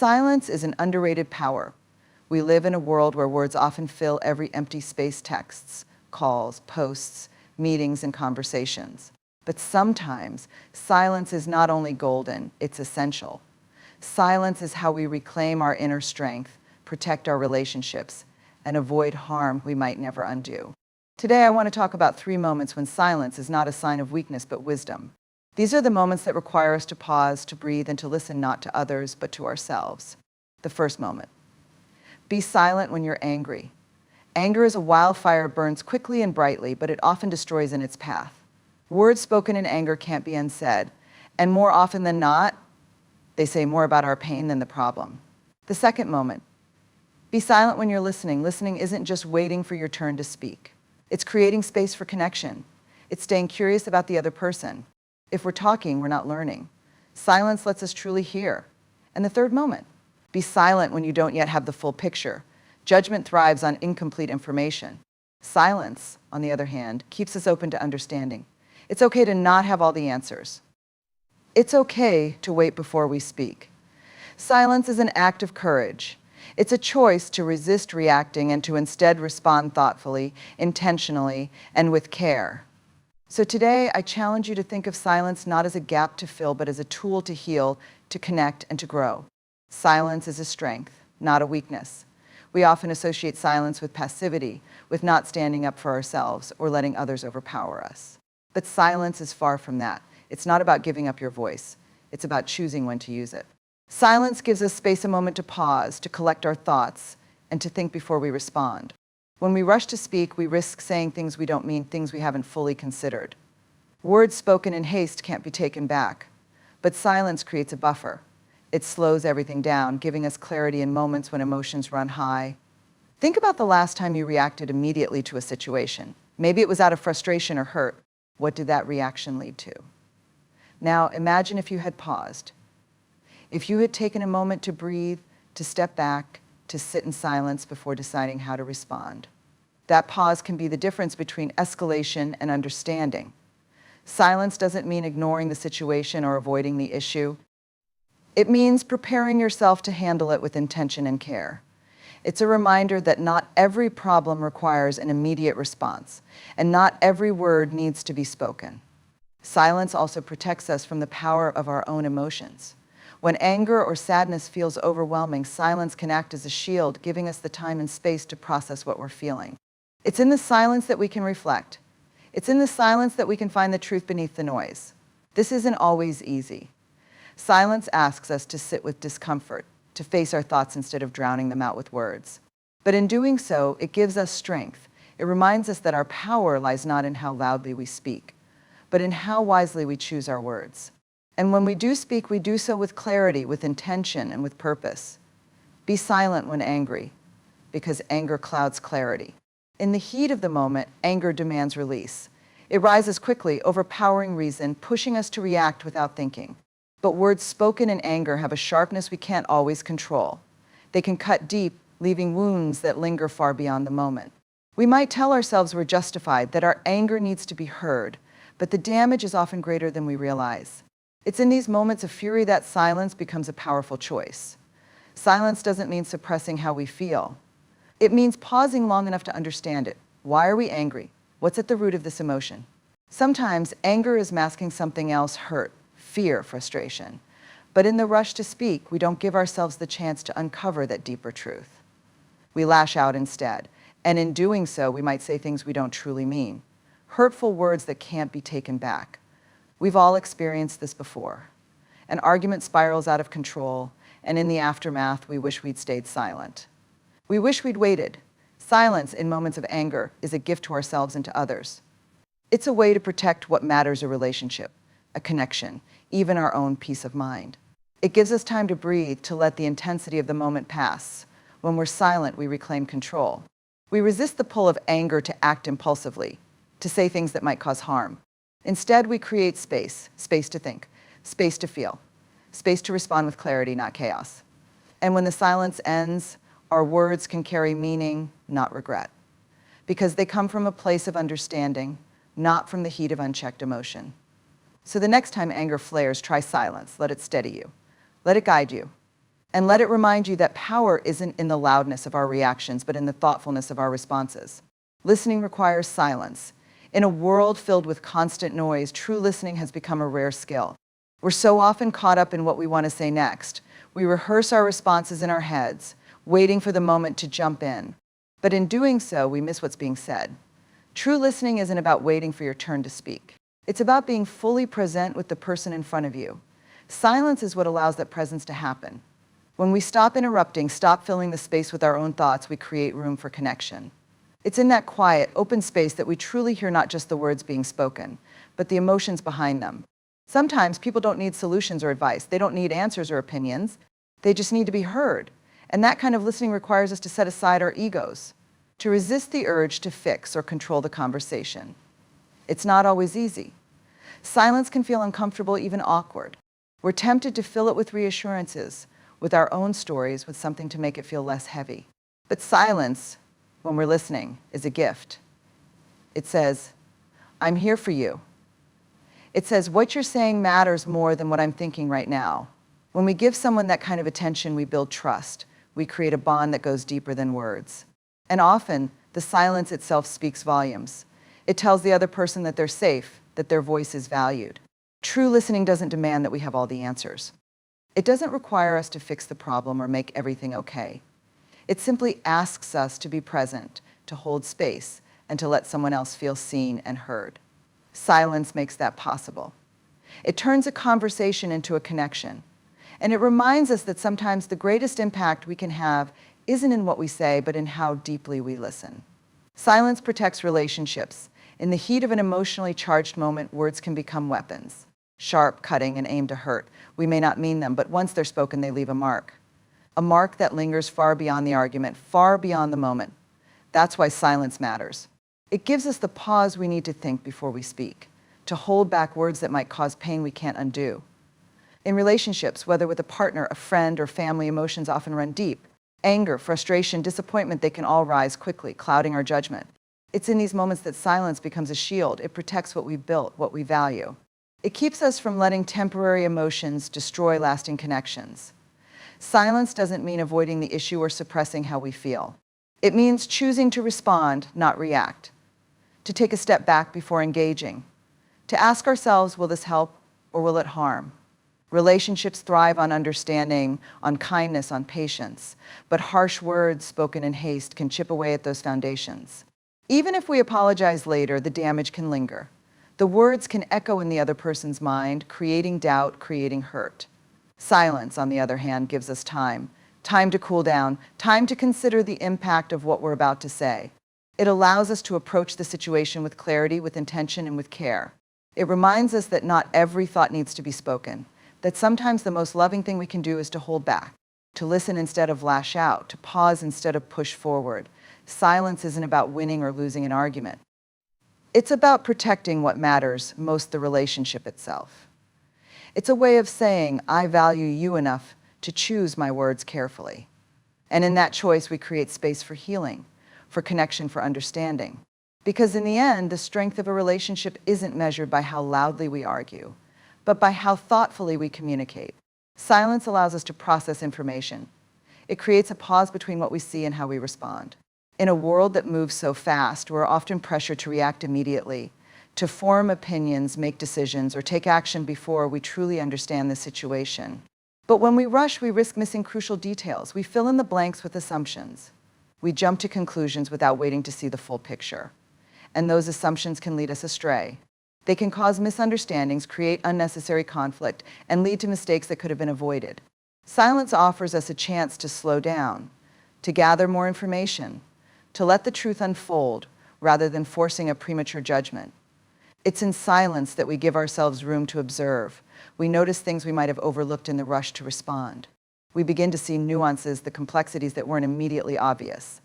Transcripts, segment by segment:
Silence is an underrated power. We live in a world where words often fill every empty space: texts, calls, posts, meetings, and conversations. But sometimes silence is not only golden, it's essential. Silence is how we reclaim our inner strength, protect our relationships, and avoid harm we might never undo. Today, I want to talk about 3 moments when silence is not a sign of weakness but wisdom. These are the moments that require us to pause, to breathe, and to listen not to others but to ourselves. The first moment. Be silent when you're angry. Anger is a wildfire, burns quickly and brightly, but it often destroys in its path. Words spoken in anger can't be unsaid, and more often than not, they say more about our pain than the problem. The second moment. Be silent when you're listening. Listening isn't just waiting for your turn to speak. It's creating space for connection. It's staying curious about the other person. If we're talking, we're not learning. Silence lets us truly hear. And the third moment. Be silent when you don't yet have the full picture. Judgment thrives on incomplete information. Silence, on the other hand, keeps us open to understanding. It's okay to not have all the answers. It's okay to wait before we speak. Silence is an act of courage. It's a choice to resist reacting and to instead respond thoughtfully, intentionally, and with care. So today, I challenge you to think of silence not as a gap to fill, but as a tool to heal, to connect, and to grow. Silence is a strength, not a weakness. We often associate silence with passivity, with not standing up for ourselves or letting others overpower us. But silence is far from that. It's not about giving up your voice. It's about choosing when to use it. Silence gives us space, a moment to pause, to collect our thoughts, and to think before we respond. When we rush to speak, we risk saying things we don't mean, things we haven't fully considered. Words spoken in haste can't be taken back, but silence creates a buffer. It slows everything down, giving us clarity in moments when emotions run high. Think about the last time you reacted immediately to a situation. Maybe it was out of frustration or hurt. What did that reaction lead to? Now, imagine if you had paused. If you had taken a moment to breathe, to step back, to sit in silence before deciding how to respond. That pause can be the difference between escalation and understanding. Silence doesn't mean ignoring the situation or avoiding the issue. It means preparing yourself to handle it with intention and care. It's a reminder that not every problem requires an immediate response, and not every word needs to be spoken. Silence also protects us from the power of our own emotions. When anger or sadness feels overwhelming, silence can act as a shield, giving us the time and space to process what we're feeling. It's in the silence that we can reflect. It's in the silence that we can find the truth beneath the noise. This isn't always easy. Silence asks us to sit with discomfort, to face our thoughts instead of drowning them out with words. But in doing so, it gives us strength. It reminds us that our power lies not in how loudly we speak, but in how wisely we choose our words. And when we do speak, we do so with clarity, with intention, and with purpose. Be silent when angry, because anger clouds clarity. In the heat of the moment, anger demands release. It rises quickly, overpowering reason, pushing us to react without thinking. But words spoken in anger have a sharpness we can't always control. They can cut deep, leaving wounds that linger far beyond the moment. We might tell ourselves we're justified, that our anger needs to be heard, but the damage is often greater than we realize. It's in these moments of fury that silence becomes a powerful choice. Silence doesn't mean suppressing how we feel. It means pausing long enough to understand it. Why are we angry? What's at the root of this emotion? Sometimes anger is masking something else: hurt, fear, frustration. But in the rush to speak, we don't give ourselves the chance to uncover that deeper truth. We lash out instead, and in doing so, we might say things we don't truly mean. Hurtful words that can't be taken back. We've all experienced this before. An argument spirals out of control, and in the aftermath, we wish we'd stayed silent. We wish we'd waited. Silence in moments of anger is a gift to ourselves and to others. It's a way to protect what matters: a relationship, a connection, even our own peace of mind. It gives us time to breathe, to let the intensity of the moment pass. When we're silent, we reclaim control. We resist the pull of anger to act impulsively, to say things that might cause harm. Instead, we create space, space to think, space to feel, space to respond with clarity, not chaos. And when the silence ends, our words can carry meaning, not regret, because they come from a place of understanding, not from the heat of unchecked emotion. So the next time anger flares, try silence. Let it steady you. Let it guide you. And let it remind you that power isn't in the loudness of our reactions, but in the thoughtfulness of our responses. Listening requires silence. In a world filled with constant noise, true listening has become a rare skill. We're so often caught up in what we want to say next. We rehearse our responses in our heads, waiting for the moment to jump in. But in doing so, we miss what's being said. True listening isn't about waiting for your turn to speak. It's about being fully present with the person in front of you. Silence is what allows that presence to happen. When we stop interrupting, stop filling the space with our own thoughts, we create room for connection. It's in that quiet, open space that we truly hear not just the words being spoken, but the emotions behind them. Sometimes people don't need solutions or advice. They don't need answers or opinions. They just need to be heard. And that kind of listening requires us to set aside our egos, to resist the urge to fix or control the conversation. It's not always easy. Silence can feel uncomfortable, even awkward. We're tempted to fill it with reassurances, with our own stories, with something to make it feel less heavy. But silence, when we're listening, is a gift. It says, I'm here for you. It says, what you're saying matters more than what I'm thinking right now. When we give someone that kind of attention, we build trust. We create a bond that goes deeper than words. And often, the silence itself speaks volumes. It tells the other person that they're safe, that their voice is valued. True listening doesn't demand that we have all the answers. It doesn't require us to fix the problem or make everything okay. It simply asks us to be present, to hold space, and to let someone else feel seen and heard. Silence makes that possible. It turns a conversation into a connection. And it reminds us that sometimes the greatest impact we can have isn't in what we say, but in how deeply we listen. Silence protects relationships. In the heat of an emotionally charged moment, words can become weapons. Sharp, cutting, and aimed to hurt. We may not mean them, but once they're spoken, they leave a mark. A mark that lingers far beyond the argument, far beyond the moment. That's why silence matters. It gives us the pause we need to think before we speak, to hold back words that might cause pain we can't undo. In relationships, whether with a partner, a friend, or family, emotions often run deep. Anger, frustration, disappointment, they can all rise quickly, clouding our judgment. It's in these moments that silence becomes a shield. It protects what we've built, what we value. It keeps us from letting temporary emotions destroy lasting connections. Silence doesn't mean avoiding the issue or suppressing how we feel. It means choosing to respond, not react. To take a step back before engaging. To ask ourselves, will this help or will it harm? Relationships thrive on understanding, on kindness, on patience. But harsh words spoken in haste can chip away at those foundations. Even if we apologize later, the damage can linger. The words can echo in the other person's mind, creating doubt, creating hurt. Silence, on the other hand, gives us time. Time to cool down, time to consider the impact of what we're about to say. It allows us to approach the situation with clarity, with intention, and with care. It reminds us that not every thought needs to be spoken, that sometimes the most loving thing we can do is to hold back, to listen instead of lash out, to pause instead of push forward. Silence isn't about winning or losing an argument. It's about protecting what matters most, the relationship itself. It's a way of saying, I value you enough to choose my words carefully. And in that choice, we create space for healing, for connection, for understanding. Because in the end, the strength of a relationship isn't measured by how loudly we argue, but by how thoughtfully we communicate. Silence allows us to process information. It creates a pause between what we see and how we respond. In a world that moves so fast, we're often pressured to react immediately, to form opinions, make decisions, or take action before we truly understand the situation. But when we rush, we risk missing crucial details. We fill in the blanks with assumptions. We jump to conclusions without waiting to see the full picture. And those assumptions can lead us astray. They can cause misunderstandings, create unnecessary conflict, and lead to mistakes that could have been avoided. Silence offers us a chance to slow down, to gather more information, to let the truth unfold rather than forcing a premature judgment. It's in silence that we give ourselves room to observe. We notice things we might have overlooked in the rush to respond. We begin to see nuances, the complexities that weren't immediately obvious.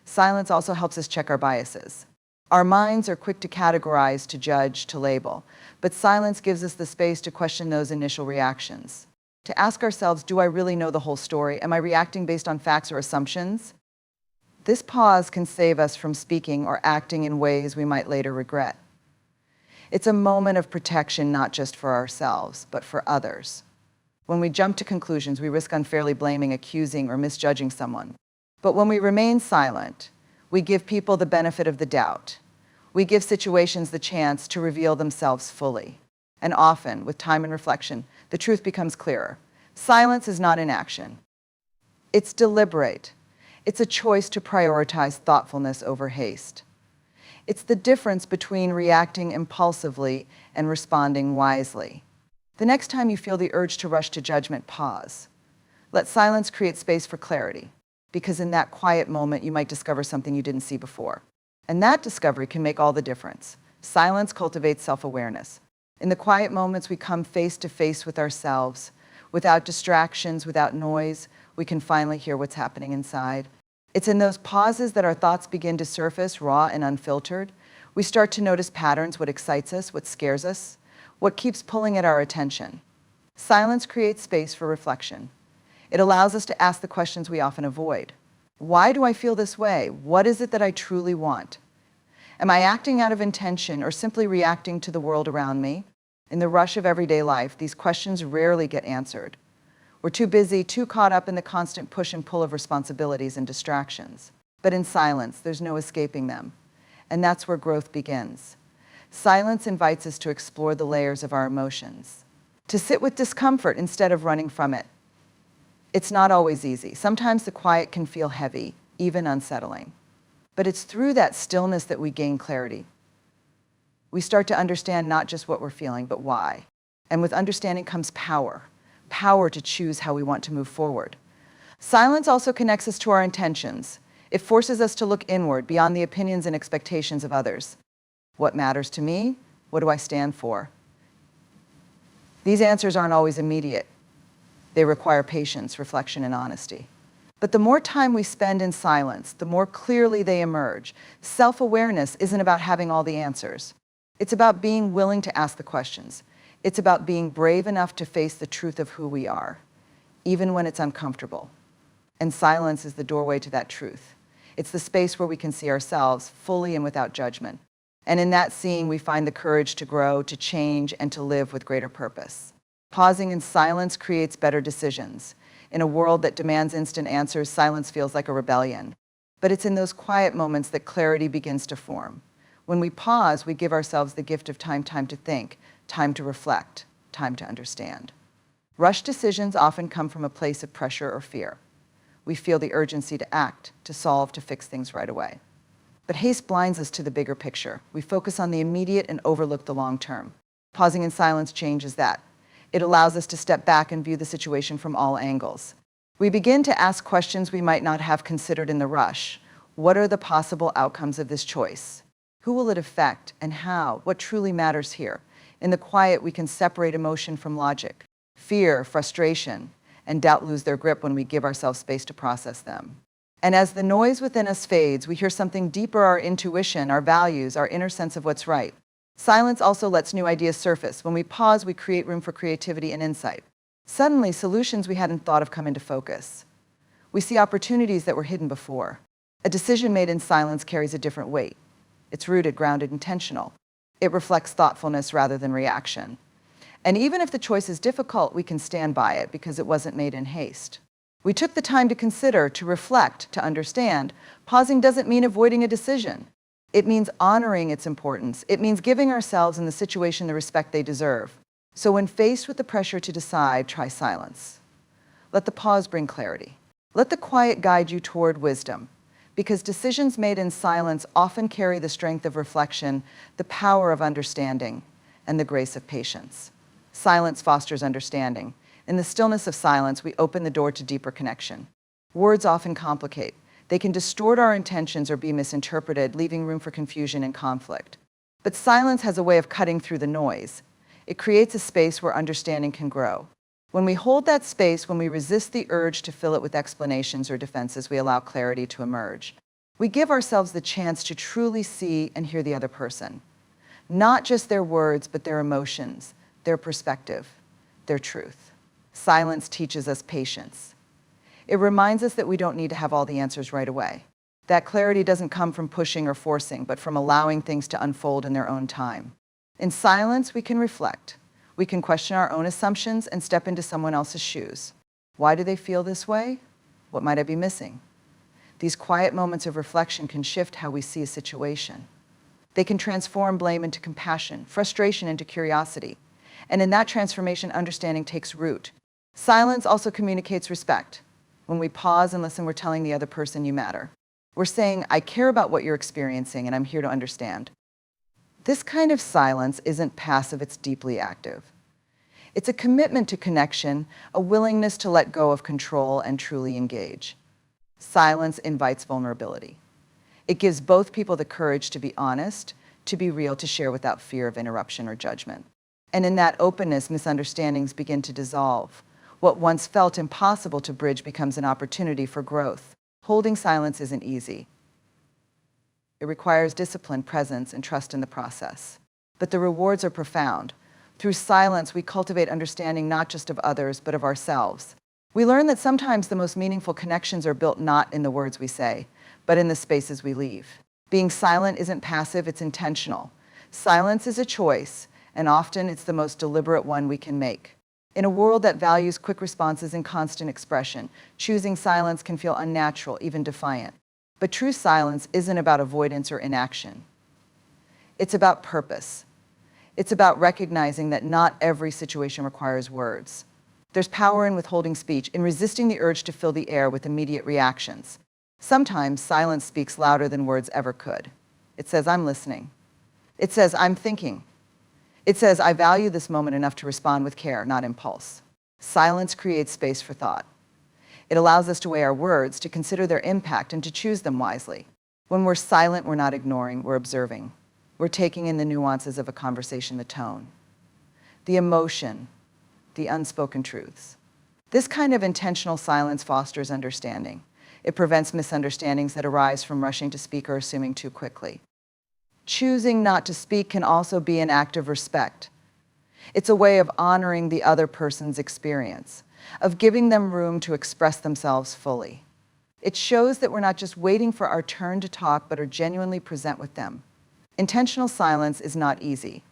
Silence also helps us check our biases. Our minds are quick to categorize, to judge, to label, but silence gives us the space to question those initial reactions. To ask ourselves, do I really know the whole story? Am I reacting based on facts or assumptions? This pause can save us from speaking or acting in ways we might later regret. It's a moment of protection, not just for ourselves, but for others. When we jump to conclusions, we risk unfairly blaming, accusing, or misjudging someone. But when we remain silent, we give people the benefit of the doubt. We give situations the chance to reveal themselves fully. And often, with time and reflection, the truth becomes clearer. Silence is not inaction. It's deliberate. It's a choice to prioritize thoughtfulness over haste. It's the difference between reacting impulsively and responding wisely. The next time you feel the urge to rush to judgment, pause. Let silence create space for clarity, because in that quiet moment, you might discover something you didn't see before. And that discovery can make all the difference. Silence cultivates self-awareness. In the quiet moments, we come face to face with ourselves. Without distractions, without noise, we can finally hear what's happening inside. It's in those pauses that our thoughts begin to surface, raw and unfiltered. We start to notice patterns, what excites us, what scares us, what keeps pulling at our attention. Silence creates space for reflection. It allows us to ask the questions we often avoid. Why do I feel this way? What is it that I truly want? Am I acting out of intention or simply reacting to the world around me? In the rush of everyday life, these questions rarely get answered. We're too busy, too caught up in the constant push and pull of responsibilities and distractions. But in silence, there's no escaping them. And that's where growth begins. Silence invites us to explore the layers of our emotions, to sit with discomfort instead of running from it. It's not always easy. Sometimes the quiet can feel heavy, even unsettling. But it's through that stillness that we gain clarity. We start to understand not just what we're feeling, but why. And with understanding comes power. Power to choose how we want to move forward. Silence also connects us to our intentions. It forces us to look inward, beyond the opinions and expectations of others. What matters to me? What do I stand for? These answers aren't always immediate. They require patience, reflection, and honesty. But the more time we spend in silence, the more clearly they emerge. Self-awareness isn't about having all the answers. It's about being willing to ask the questions. It's about being brave enough to face the truth of who we are, even when it's uncomfortable. And silence is the doorway to that truth. It's the space where we can see ourselves fully and without judgment. And in that seeing, we find the courage to grow, to change, and to live with greater purpose. Pausing in silence creates better decisions. In a world that demands instant answers, silence feels like a rebellion. But it's in those quiet moments that clarity begins to form. When we pause, we give ourselves the gift of time to think, time to reflect, time to understand. Rushed decisions often come from a place of pressure or fear. We feel the urgency to act, to solve, to fix things right away. But haste blinds us to the bigger picture. We focus on the immediate and overlook the long term. Pausing in silence changes that. It allows us to step back and view the situation from all angles. We begin to ask questions we might not have considered in the rush. What are the possible outcomes of this choice? Who will it affect and how? What truly matters here? In the quiet, we can separate emotion from logic. Fear, frustration, and doubt lose their grip when we give ourselves space to process them. And as the noise within us fades, we hear something deeper, our intuition, our values, our inner sense of what's right. Silence also lets new ideas surface. When we pause, we create room for creativity and insight. Suddenly, solutions we hadn't thought of come into focus. We see opportunities that were hidden before. A decision made in silence carries a different weight. It's rooted, grounded, intentional. It reflects thoughtfulness rather than reaction. And even if the choice is difficult, we can stand by it because it wasn't made in haste. We took the time to consider, to reflect, to understand. Pausing doesn't mean avoiding a decision. It means honoring its importance. It means giving ourselves and the situation the respect they deserve. So when faced with the pressure to decide, try silence. Let the pause bring clarity. Let the quiet guide you toward wisdom. Because decisions made in silence often carry the strength of reflection, the power of understanding, and the grace of patience. Silence fosters understanding. In the stillness of silence, we open the door to deeper connection. Words often complicate. They can distort our intentions or be misinterpreted, leaving room for confusion and conflict. But silence has a way of cutting through the noise. It creates a space where understanding can grow. When we hold that space, when we resist the urge to fill it with explanations or defenses, we allow clarity to emerge. We give ourselves the chance to truly see and hear the other person. Not just their words, but their emotions, their perspective, their truth. Silence teaches us patience. It reminds us that we don't need to have all the answers right away. That clarity doesn't come from pushing or forcing, but from allowing things to unfold in their own time. In silence, we can reflect. We can question our own assumptions and step into someone else's shoes. Why do they feel this way? What might I be missing? These quiet moments of reflection can shift how we see a situation. They can transform blame into compassion, frustration into curiosity. And in that transformation, understanding takes root. Silence also communicates respect. When we pause and listen, we're telling the other person you matter. We're saying, I care about what you're experiencing and I'm here to understand. This kind of silence isn't passive, it's deeply active. It's a commitment to connection, a willingness to let go of control and truly engage. Silence invites vulnerability. It gives both people the courage to be honest, to be real, to share without fear of interruption or judgment. And in that openness, misunderstandings begin to dissolve. What once felt impossible to bridge becomes an opportunity for growth. Holding silence isn't easy. It requires discipline, presence, and trust in the process. But the rewards are profound. Through silence, we cultivate understanding not just of others, but of ourselves. We learn that sometimes the most meaningful connections are built not in the words we say, but in the spaces we leave. Being silent isn't passive, it's intentional. Silence is a choice, and often it's the most deliberate one we can make. In a world that values quick responses and constant expression, choosing silence can feel unnatural, even defiant. But true silence isn't about avoidance or inaction. It's about purpose. It's about recognizing that not every situation requires words. There's power in withholding speech, in resisting the urge to fill the air with immediate reactions. Sometimes silence speaks louder than words ever could. It says, I'm listening. It says, I'm thinking. It says, I value this moment enough to respond with care, not impulse. Silence creates space for thought. It allows us to weigh our words, to consider their impact, and to choose them wisely. When we're silent, we're not ignoring, we're observing. We're taking in the nuances of a conversation, the tone, the emotion, the unspoken truths. This kind of intentional silence fosters understanding. It prevents misunderstandings that arise from rushing to speak or assuming too quickly. Choosing not to speak can also be an act of respect. It's a way of honoring the other person's experience, of giving them room to express themselves fully. It shows that we're not just waiting for our turn to talk, but are genuinely present with them. Intentional silence is not easy.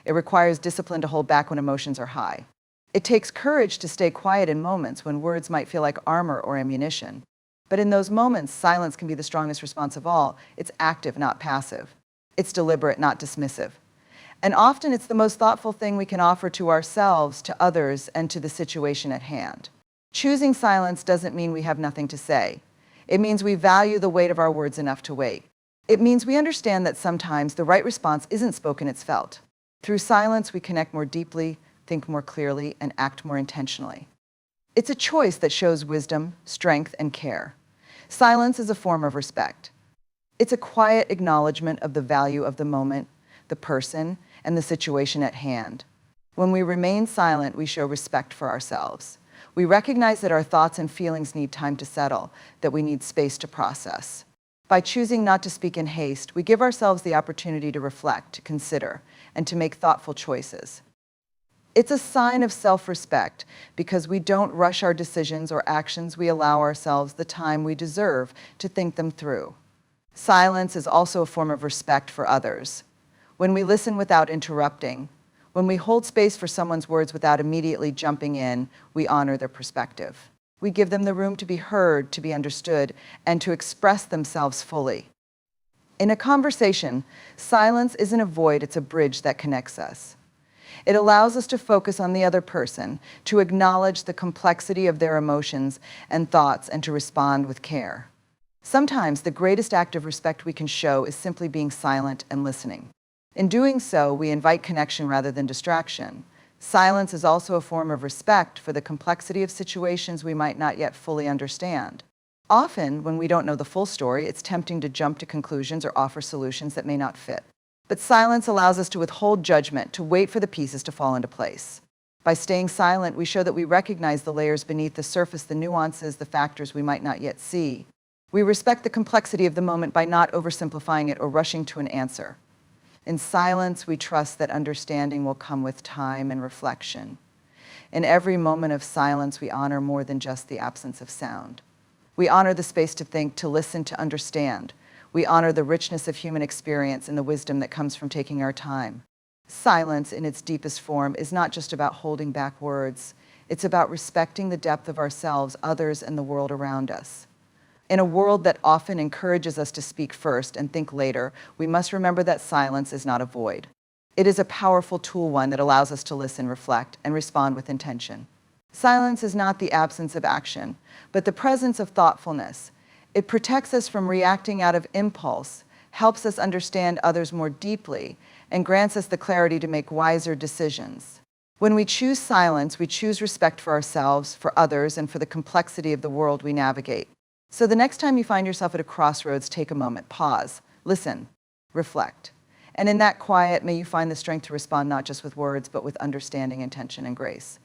It requires discipline to hold back when emotions are high. It takes courage to stay quiet in moments when words might feel like armor or ammunition. But in those moments, silence can be the strongest response of all. It's active, not passive. It's deliberate, not dismissive. And often it's the most thoughtful thing we can offer to ourselves, to others, and to the situation at hand. Choosing silence doesn't mean we have nothing to say. It means we value the weight of our words enough to wait. It means we understand that sometimes the right response isn't spoken, it's felt. Through silence, we connect more deeply, think more clearly, and act more intentionally. It's a choice that shows wisdom, strength, and care. Silence is a form of respect. It's a quiet acknowledgement of the value of the moment, the person, and the situation at hand. When we remain silent, we show respect for ourselves. We recognize that our thoughts and feelings need time to settle, that we need space to process. By choosing not to speak in haste, we give ourselves the opportunity to reflect, to consider, and to make thoughtful choices. It's a sign of self-respect because we don't rush our decisions or actions. We allow ourselves the time we deserve to think them through. Silence is also a form of respect for others. When we listen without interrupting, when we hold space for someone's words without immediately jumping in, we honor their perspective. We give them the room to be heard, to be understood, and to express themselves fully. In a conversation, silence isn't a void, it's a bridge that connects us. It allows us to focus on the other person, to acknowledge the complexity of their emotions and thoughts, and to respond with care. Sometimes the greatest act of respect we can show is simply being silent and listening. In doing so, we invite connection rather than distraction. Silence is also a form of respect for the complexity of situations we might not yet fully understand. Often, when we don't know the full story, it's tempting to jump to conclusions or offer solutions that may not fit. But silence allows us to withhold judgment, to wait for the pieces to fall into place. By staying silent, we show that we recognize the layers beneath the surface, the nuances, the factors we might not yet see. We respect the complexity of the moment by not oversimplifying it or rushing to an answer. In silence, we trust that understanding will come with time and reflection. In every moment of silence, we honor more than just the absence of sound. We honor the space to think, to listen, to understand. We honor the richness of human experience and the wisdom that comes from taking our time. Silence, in its deepest form, is not just about holding back words. It's about respecting the depth of ourselves, others, and the world around us. In a world that often encourages us to speak first and think later, we must remember that silence is not a void. It is a powerful tool, one that allows us to listen, reflect, and respond with intention. Silence is not the absence of action, but the presence of thoughtfulness. It protects us from reacting out of impulse, helps us understand others more deeply, and grants us the clarity to make wiser decisions. When we choose silence, we choose respect for ourselves, for others, and for the complexity of the world we navigate. So the next time you find yourself at a crossroads, take a moment, pause, listen, reflect. And in that quiet, may you find the strength to respond not just with words, but with understanding, intention, and grace.